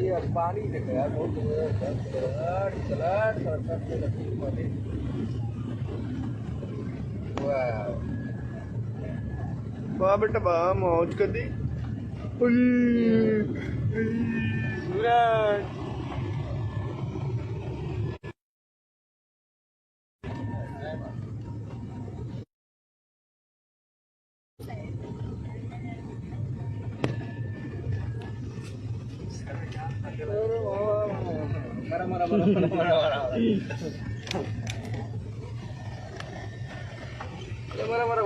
यार पानी देखो यार बहुत सलाड वाह बेटा वाह मौज कर दी सूरज मरा